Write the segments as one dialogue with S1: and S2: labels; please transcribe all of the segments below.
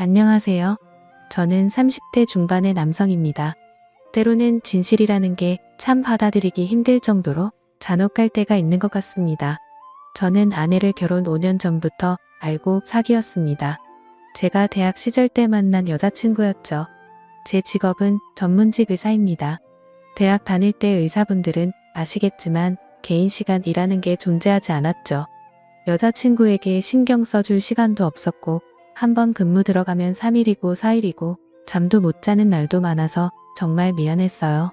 S1: 안녕하세요. 저는 30대 중반의 남성입니다. 때로는 진실이라는 게 참 받아들이기 힘들 정도로 잔혹할 때가 있는 것 같습니다. 저는 아내를 결혼 5년 전부터 알고 사귀었습니다. 제가 대학 시절 때 만난 여자친구였죠. 제 직업은 전문직 의사입니다. 대학 다닐 때 의사분들은 아시겠지만 개인 시간이라는 게 존재하지 않았죠. 여자친구에게 신경 써줄 시간도 없었고 한번 근무 들어가면 3일이고 4일이고 잠도 못 자는 날도 많아서 정말 미안했어요.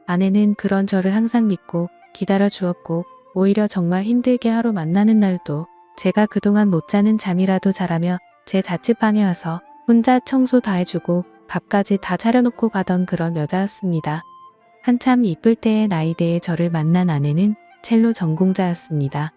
S1: 아내는 그런 저를 항상 믿고 기다려 주었고 오히려 정말 힘들게 하루 만나는 날도 제가 그동안 못 자는 잠이라도 자라며 제 자취방에 와서 혼자 청소 다 해주고 밥까지 다 차려놓고 가던 그런 여자였습니다. 한참 이쁠 때의 나이대에 저를 만난 아내는 첼로 전공자였습니다.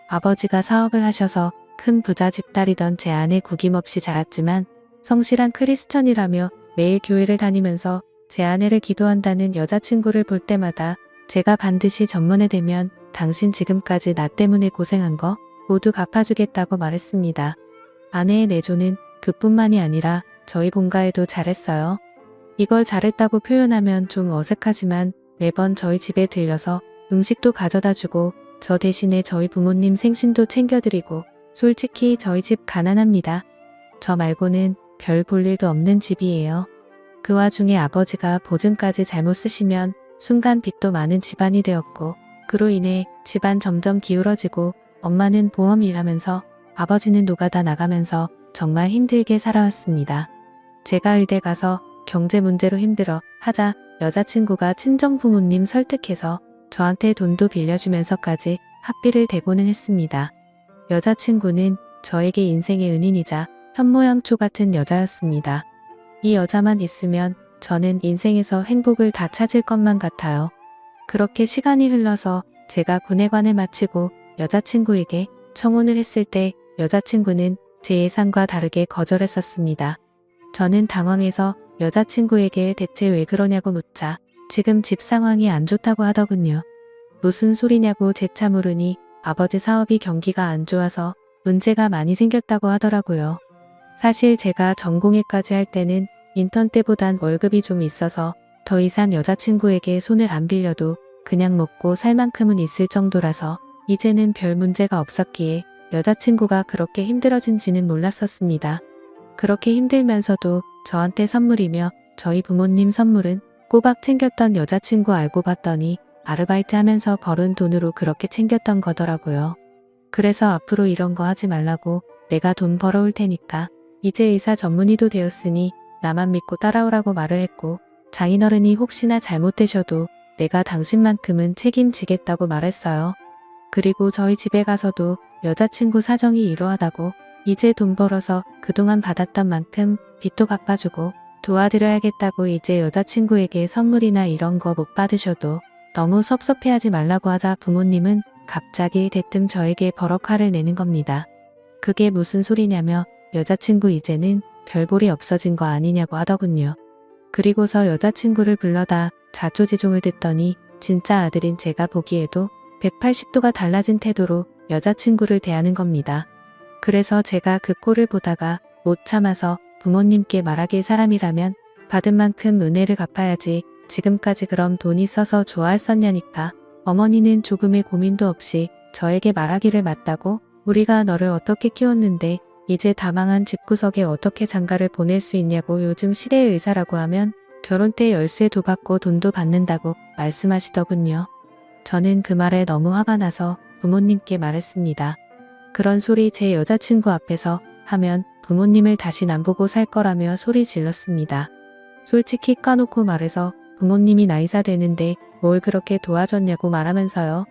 S1: 아버지가 사업을 하셔서 큰 부잣집 딸이던 제 아내 구김없이 자랐지만 성실한 크리스천이라며 매일 교회를 다니면서 제 아내를 기도한다는 여자친구를 볼 때마다 제가 반드시 전문에 되면 당신 지금까지 나 때문에 고생한 거 모두 갚아주겠다고 말했습니다. 아내의 내조는 그뿐만이 아니라 저희 본가에도 잘했어요. 이걸 잘했다고 표현하면 좀 어색하지만 매번 저희 집에 들려서 음식도 가져다 주고 저 대신에 저희 부모님 생신도 챙겨드리고 솔직히 저희 집 가난합니다. 저 말고는 별 볼 일도 없는 집이에요. 그 와중에 아버지가 보증까지 잘못 쓰시면 순간 빚도 많은 집안이 되었고 그로 인해 집안 점점 기울어지고 엄마는 보험 일하면서 아버지는 노가다 나가면서 정말 힘들게 살아왔습니다. 제가 의대 가서 경제 문제로 힘들어 하자 여자친구가 친정 부모님 설득해서 저한테 돈도 빌려주면서까지 학비를 대고는 했습니다. 여자친구는 저에게 인생의 은인이자 현모양초 같은 여자였습니다. 이 여자만 있으면 저는 인생에서 행복을 다 찾을 것만 같아요. 그렇게 시간이 흘러서 제가 군의관을 마치고 여자친구에게 청혼을 했을 때 여자친구는 제 예상과 다르게 거절했었습니다. 저는 당황해서 여자친구에게 대체 왜 그러냐고 묻자 지금 집 상황이 안 좋다고 하더군요. 무슨 소리냐고 재차 물으니 아버지 사업이 경기가 안 좋아서 문제가 많이 생겼다고 하더라고요. 사실 제가 전공의까지 할 때는 인턴 때보단 월급이 좀 있어서 더 이상 여자친구에게 손을 안 빌려도 그냥 먹고 살 만큼은 있을 정도라서 이제는 별 문제가 없었기에 여자친구가 그렇게 힘들어진지는 몰랐었습니다. 그렇게 힘들면서도 저한테 선물이며 저희 부모님 선물은 꼬박 챙겼던 여자친구 알고 봤더니 아르바이트 하면서 벌은 돈으로 그렇게 챙겼던 거더라고요. 그래서 앞으로 이런 거 하지 말라고 내가 돈 벌어올 테니까 이제 의사 전문의도 되었으니 나만 믿고 따라오라고 말을 했고 장인어른이 혹시나 잘못되셔도 내가 당신만큼은 책임지겠다고 말했어요. 그리고 저희 집에 가서도 여자친구 사정이 이러하다고 이제 돈 벌어서 그동안 받았던 만큼 빚도 갚아주고 도와드려야겠다고 이제 여자친구에게 선물이나 이런 거 못 받으셔도 너무 섭섭해하지 말라고 하자 부모님은 갑자기 대뜸 저에게 버럭 화를 내는 겁니다. 그게 무슨 소리냐며 여자친구 이제는 별볼이 없어진 거 아니냐고 하더군요. 그리고서 여자친구를 불러다 자초지종을 듣더니 진짜 아들인 제가 보기에도 180도가 달라진 태도로 여자친구를 대하는 겁니다. 그래서 제가 그 꼴을 보다가 못 참아서 부모님께 말하길 사람이라면 받은 만큼 은혜를 갚아야지 지금까지 그럼 돈 있어서 좋아했었냐니까 어머니는 조금의 고민도 없이 저에게 말하기를 맞다고 우리가 너를 어떻게 키웠는데 이제 다 망한 집구석에 어떻게 장가를 보낼 수 있냐고 요즘 시대의 의사라고 하면 결혼 때 열쇠도 받고 돈도 받는다고 말씀하시더군요. 저는 그 말에 너무 화가 나서 부모님께 말했습니다. 그런 소리 제 여자친구 앞에서 하면 부모님을 다신 안 보고 살 거라며 소리 질렀습니다. 솔직히 까놓고 말해서 부모님이 나이사 되는데 뭘 그렇게 도와줬냐고 말하면서요.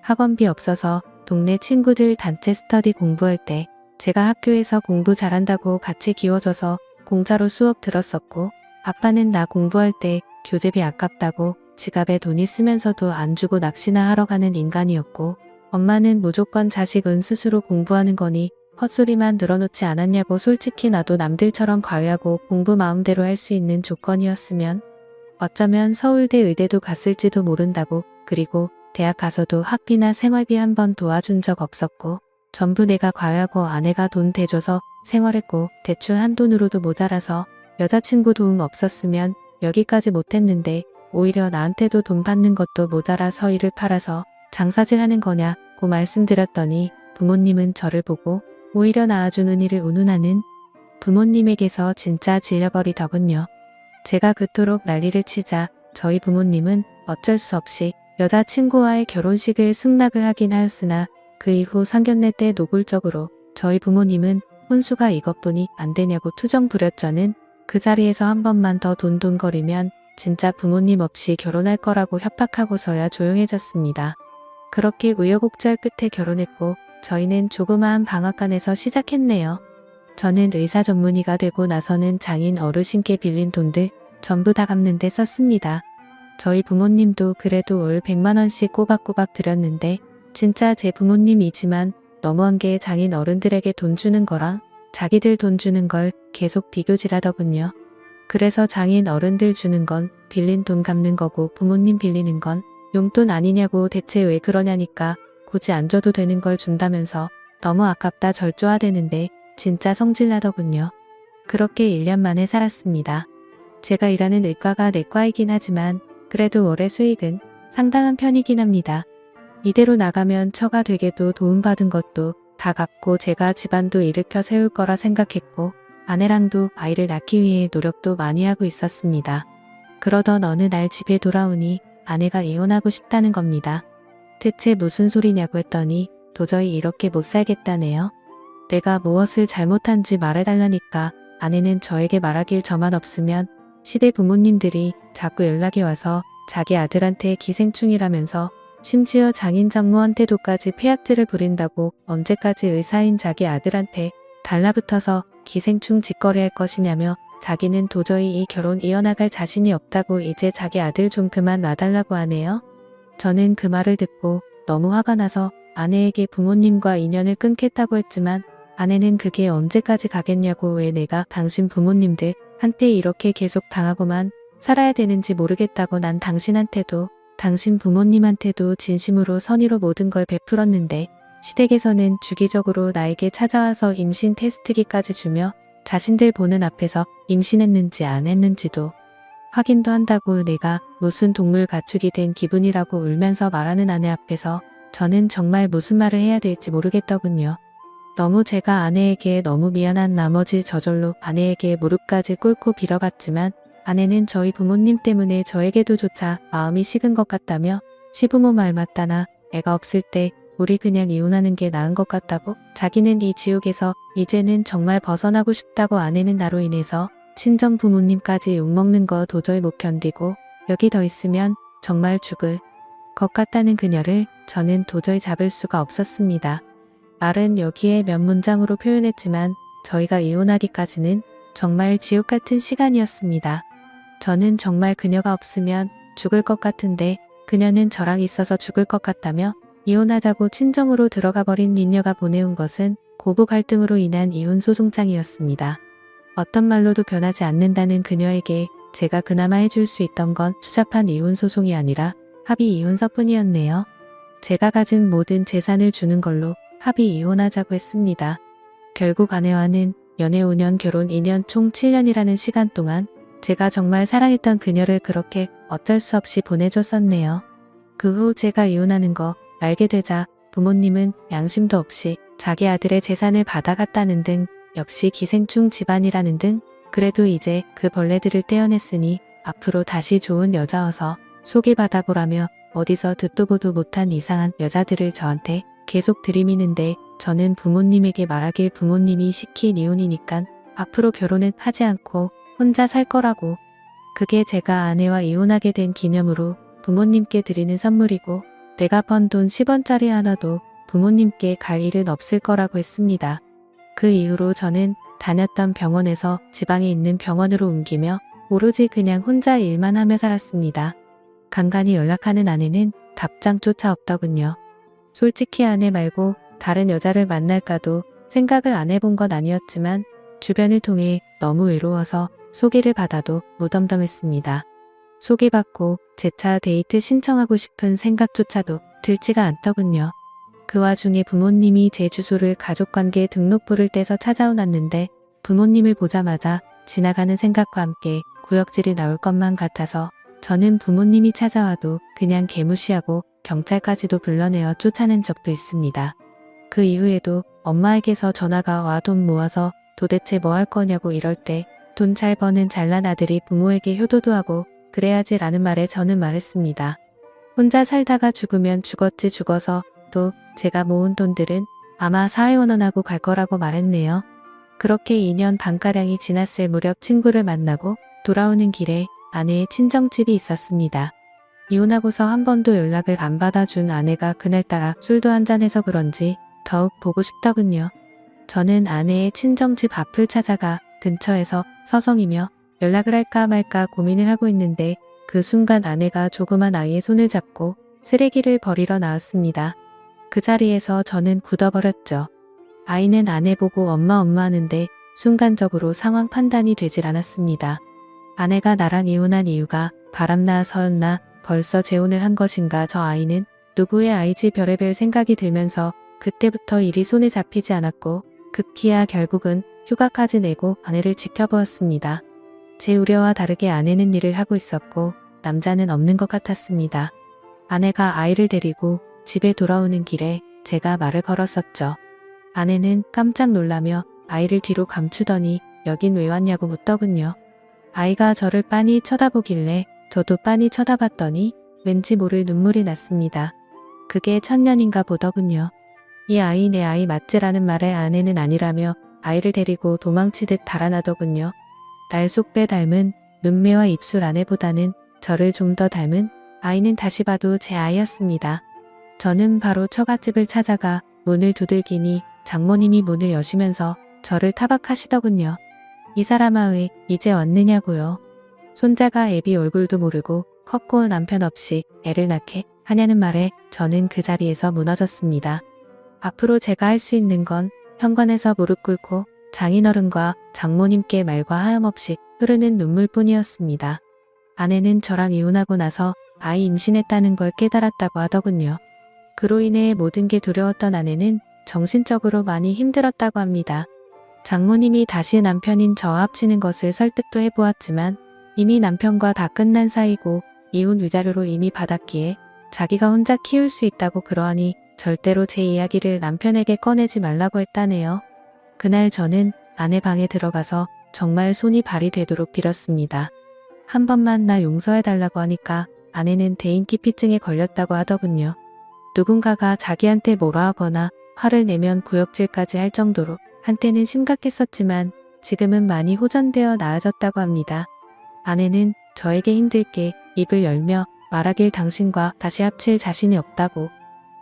S1: 학원비 없어서 동네 친구들 단체 스터디 공부할 때 제가 학교에서 공부 잘한다고 같이 기워줘서 공짜로 수업 들었었고 아빠는 나 공부할 때 교재비 아깝다고 지갑에 돈이 쓰면서도 안 주고 낚시나 하러 가는 인간이었고 엄마는 무조건 자식은 스스로 공부하는 거니 헛소리만 늘어놓지 않았냐고 솔직히 나도 남들처럼 과외하고 공부 마음대로 할 수 있는 조건이었으면 어쩌면 서울대 의대도 갔을지도 모른다고 그리고 대학 가서도 학비나 생활비 한 번 도와준 적 없었고 전부 내가 과외하고 아내가 돈 대줘서 생활했고 대출 한돈으로도 모자라서 여자친구 도움 없었으면 여기까지 못했는데 오히려 나한테도 돈 받는 것도 모자라서 일을 팔아서 장사질 하는 거냐고 말씀드렸더니 부모님은 저를 보고 오히려 낳아주는 일을 운운하는 부모님에게서 진짜 질려버리더군요. 제가 그토록 난리를 치자 저희 부모님은 어쩔 수 없이 여자친구와의 결혼식을 승낙을 하긴 하였으나 그 이후 상견례 때 노골적으로 저희 부모님은 혼수가 이것뿐이 안 되냐고 투정 부렸저는 그 자리에서 한 번만 더 돈돈거리면 진짜 부모님 없이 결혼할 거라고 협박하고서야 조용해졌습니다. 그렇게 우여곡절 끝에 결혼했고 저희는 조그마한 방앗간에서 시작했네요. 저는 의사 전문의가 되고 나서는 장인 어르신께 빌린 돈들 전부 다 갚는 데 썼습니다. 저희 부모님도 그래도 월 100만 원씩 꼬박꼬박 드렸는데 진짜 제 부모님이지만 너무한 게 장인 어른들에게 돈 주는 거랑 자기들 돈 주는 걸 계속 비교질하더군요. 그래서 장인 어른들 주는 건 빌린 돈 갚는 거고 부모님 빌리는 건 용돈 아니냐고 대체 왜 그러냐니까 굳이 안 줘도 되는 걸 준다면서 너무 아깝다 절조하대는데 진짜 성질나더군요. 그렇게 1년 만에 살았습니다. 제가 일하는 의과가 내과이긴 하지만 그래도 월의 수익은 상당한 편이긴 합니다. 이대로 나가면 처가 되게도 도움받은 것도 다 갚고 제가 집안도 일으켜 세울 거라 생각했고 아내랑도 아이를 낳기 위해 노력도 많이 하고 있었습니다. 그러던 어느 날 집에 돌아오니 아내가 이혼하고 싶다는 겁니다. 대체 무슨 소리냐고 했더니 도저히 이렇게 못 살겠다네요. 내가 무엇을 잘못한지 말해달라니까 아내는 저에게 말하길 저만 없으면 시대 부모님들이 자꾸 연락이 와서 자기 아들한테 기생충이라면서 심지어 장인 장모한테도까지 폐악질을 부린다고 언제까지 의사인 자기 아들한테 달라붙어서 기생충 짓거리할 것이냐며 자기는 도저히 이 결혼 이어나갈 자신이 없다고 이제 자기 아들 좀 그만 놔달라고 하네요. 저는 그 말을 듣고 너무 화가 나서 아내에게 부모님과 인연을 끊겠다고 했지만 아내는 그게 언제까지 가겠냐고 왜 내가 당신 부모님들 한테 이렇게 계속 당하고만 살아야 되는지 모르겠다고 난 당신한테도 당신 부모님한테도 진심으로 선의로 모든 걸 베풀었는데 시댁에서는 주기적으로 나에게 찾아와서 임신 테스트기까지 주며 자신들 보는 앞에서 임신했는지 안 했는지도 확인도 한다고 내가 무슨 동물 가축이 된 기분이라고 울면서 말하는 아내 앞에서 저는 정말 무슨 말을 해야 될지 모르겠더군요. 너무 제가 아내에게 너무 미안한 나머지 저절로 아내에게 무릎까지 꿇고 빌어봤지만 아내는 저희 부모님 때문에 저에게도 조차 마음이 식은 것 같다며 시부모 말 맞다나 애가 없을 때 우리 그냥 이혼하는 게 나은 것 같다고 자기는 이 지옥에서 이제는 정말 벗어나고 싶다고 아내는 나로 인해서 친정 부모님까지 욕먹는 거 도저히 못 견디고 여기 더 있으면 정말 죽을 것 같다는 그녀를 저는 도저히 잡을 수가 없었습니다. 말은 여기에 몇 문장으로 표현했지만 저희가 이혼하기까지는 정말 지옥 같은 시간이었습니다. 저는 정말 그녀가 없으면 죽을 것 같은데 그녀는 저랑 있어서 죽을 것 같다며 이혼하자고 친정으로 들어가 버린 미녀가 보내온 것은 고부 갈등으로 인한 이혼 소송장이었습니다. 어떤 말로도 변하지 않는다는 그녀에게 제가 그나마 해줄 수 있던 건 추잡한 이혼 소송이 아니라 합의 이혼서뿐이었네요. 제가 가진 모든 재산을 주는 걸로 합의 이혼하자고 했습니다. 결국 아내와는 연애 5년 결혼 2년 총 7년이라는 시간 동안 제가 정말 사랑했던 그녀를 그렇게 어쩔 수 없이 보내줬었네요. 그 후 제가 이혼하는 거 알게 되자 부모님은 양심도 없이 자기 아들의 재산을 받아갔다는 등 역시 기생충 집안이라는 등 그래도 이제 그 벌레들을 떼어냈으니 앞으로 다시 좋은 여자여서 소개받아보라며 어디서 듣도 보도 못한 이상한 여자들을 저한테 계속 들이미는데 저는 부모님에게 말하길 부모님이 시킨 이혼이니깐 앞으로 결혼은 하지 않고 혼자 살 거라고. 그게 제가 아내와 이혼하게 된 기념으로 부모님께 드리는 선물이고 내가 번 돈 10원짜리 하나도 부모님께 갈 일은 없을 거라고 했습니다. 그 이후로 저는 다녔던 병원에서 지방에 있는 병원으로 옮기며 오로지 그냥 혼자 일만 하며 살았습니다. 간간히 연락하는 아내는 답장조차 없더군요. 솔직히 아내 말고 다른 여자를 만날까도 생각을 안 해본 건 아니었지만 주변을 통해 너무 외로워서 소개를 받아도 무덤덤했습니다. 소개받고 제 차 데이트 신청하고 싶은 생각조차도 들지가 않더군요. 그 와중에 부모님이 제 주소를 가족관계 등록부를 떼서 찾아오놨는데 부모님을 보자마자 지나가는 생각과 함께 구역질이 나올 것만 같아서 저는 부모님이 찾아와도 그냥 개무시하고 경찰까지도 불러내어 쫓아낸 적도 있습니다. 그 이후에도 엄마에게서 전화가 와 돈 모아서 도대체 뭐 할 거냐고 이럴 때 돈 잘 버는 잘난 아들이 부모에게 효도도 하고 그래야지 라는 말에 저는 말했습니다. 혼자 살다가 죽으면 죽었지 죽어서 또 제가 모은 돈들은 아마 사회원원하고 갈 거라고 말했네요. 그렇게 2년 반가량이 지났을 무렵 친구를 만나고 돌아오는 길에 아내의 친정집이 있었습니다. 이혼하고서 한 번도 연락을 안 받아준 아내가 그날따라 술도 한잔해서 그런지 더욱 보고 싶더군요. 저는 아내의 친정집 앞을 찾아가 근처에서 서성이며 연락을 할까 말까 고민을 하고 있는데 그 순간 아내가 조그만 아이의 손을 잡고 쓰레기를 버리러 나왔습니다. 그 자리에서 저는 굳어버렸죠. 아이는 아내 보고 엄마 하는데 순간적으로 상황 판단이 되질 않았습니다. 아내가 나랑 이혼한 이유가 바람나서였나 벌써 재혼을 한 것인가 저 아이는 누구의 아이지 별의별 생각이 들면서 그때부터 일이 손에 잡히지 않았고 급기야 결국은 휴가까지 내고 아내를 지켜보았습니다. 제 우려와 다르게 아내는 일을 하고 있었고 남자는 없는 것 같았습니다. 아내가 아이를 데리고 집에 돌아오는 길에 제가 말을 걸었었죠. 아내는 깜짝 놀라며 아이를 뒤로 감추더니 여긴 왜 왔냐고 묻더군요. 아이가 저를 빤히 쳐다보길래 저도 빤히 쳐다봤더니 왠지 모를 눈물이 났습니다. 그게 천년인가 보더군요. 이 아이 내 아이 맞지라는 말에 아내는 아니라며 아이를 데리고 도망치듯 달아나더군요. 날속배 닮은 눈매와 입술 아내보다는 저를 좀 더 닮은 아이는 다시 봐도 제 아이였습니다. 저는 바로 처갓집을 찾아가 문을 두들기니 장모님이 문을 여시면서 저를 타박하시더군요. 이 사람아 왜 이제 왔느냐고요. 손자가 애비 얼굴도 모르고 컸고 남편 없이 애를 낳게 하냐는 말에 저는 그 자리에서 무너졌습니다. 앞으로 제가 할 수 있는 건 현관에서 무릎 꿇고 장인어른과 장모님께 말과 하염없이 흐르는 눈물뿐이었습니다. 아내는 저랑 이혼하고 나서 아이 임신했다는 걸 깨달았다고 하더군요. 그로 인해 모든 게 두려웠던 아내는 정신적으로 많이 힘들었다고 합니다. 장모님이 다시 남편인 저와 합치는 것을 설득도 해보았지만 이미 남편과 다 끝난 사이고 이혼 위자료로 이미 받았기에 자기가 혼자 키울 수 있다고 그러하니 절대로 제 이야기를 남편에게 꺼내지 말라고 했다네요. 그날 저는 아내 방에 들어가서 정말 손이 발이 되도록 빌었습니다. 한 번만 나 용서해달라고 하니까 아내는 대인기피증에 걸렸다고 하더군요. 누군가가 자기한테 뭐라 하거나 화를 내면 구역질까지 할 정도로 한때는 심각했었지만 지금은 많이 호전되어 나아졌다고 합니다. 아내는 저에게 힘들게 입을 열며 말하길 당신과 다시 합칠 자신이 없다고.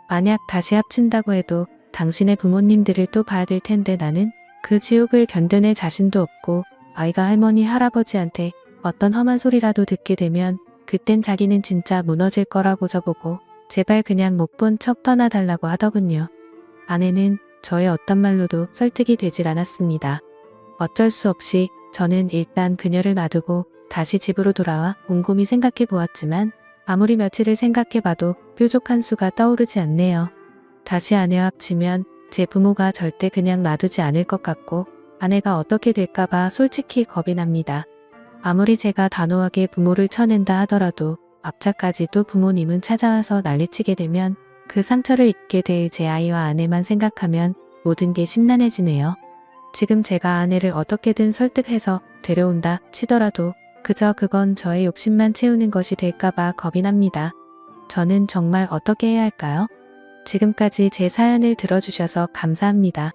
S1: 만약 다시 합친다고 해도 당신의 부모님들을 또 봐야 될 텐데 나는 그 지옥을 견뎌낼 자신도 없고 아이가 할머니 할아버지한테 어떤 험한 소리라도 듣게 되면 그땐 자기는 진짜 무너질 거라고 저보고 제발 그냥 못 본 척 떠나달라고 하더군요. 아내는 저의 어떤 말로도 설득이 되질 않았습니다. 어쩔 수 없이 저는 일단 그녀를 놔두고 다시 집으로 돌아와 곰곰이 생각해 보았지만 아무리 며칠을 생각해봐도 뾰족한 수가 떠오르지 않네요. 다시 아내와 합치면 제 부모가 절대 그냥 놔두지 않을 것 같고 아내가 어떻게 될까봐 솔직히 겁이 납니다. 아무리 제가 단호하게 부모를 쳐낸다 하더라도 앞차까지 또 부모님은 찾아와서 난리치게 되면 그 상처를 입게 될 제 아이와 아내만 생각하면 모든 게 심란해지네요. 지금 제가 아내를 어떻게든 설득해서 데려온다 치더라도 그저 그건 저의 욕심만 채우는 것이 될까봐 겁이 납니다. 저는 정말 어떻게 해야 할까요? 지금까지 제 사연을 들어주셔서 감사합니다.